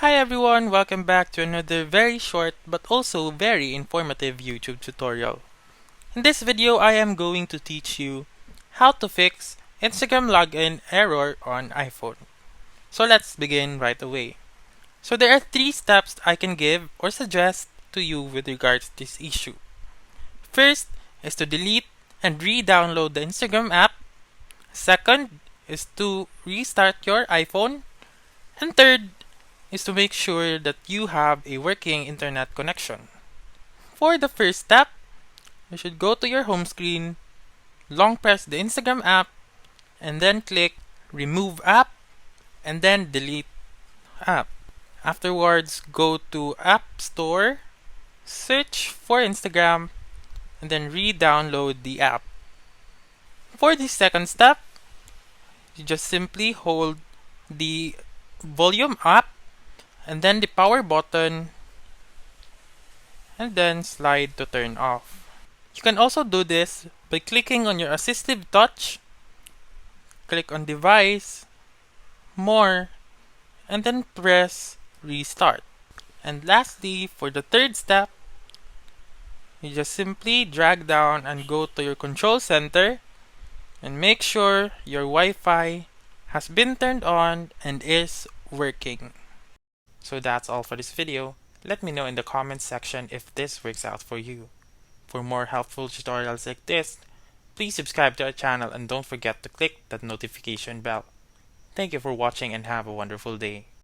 Hi everyone, welcome back to another very short but also very informative YouTube tutorial. In this video, I am going to teach you how to fix Instagram login error on iPhone. So let's begin right away. So there are 3 steps I can give or suggest to you with regards to this issue. First is to delete and re-download the Instagram app. Second is to restart your iPhone. And third is to make sure that you have a working internet connection. For the first step, you should go to your home screen, long press the Instagram app, and then click Remove App, and then Delete App. Afterwards, go to App Store, search for Instagram, and then re-download the app. For the second step, you just simply hold the volume up and then the power button and then slide to turn off. You can also do this by clicking on your assistive touch, click on device, more, and then press restart. And lastly, for the third step, you just simply drag down and go to your control center and make sure your Wi-Fi has been turned on and is working. So that's all for this video. Let me know in the comments section if this works out for you. For more helpful tutorials like this, please subscribe to our channel and don't forget to click that notification bell. Thank you for watching and have a wonderful day.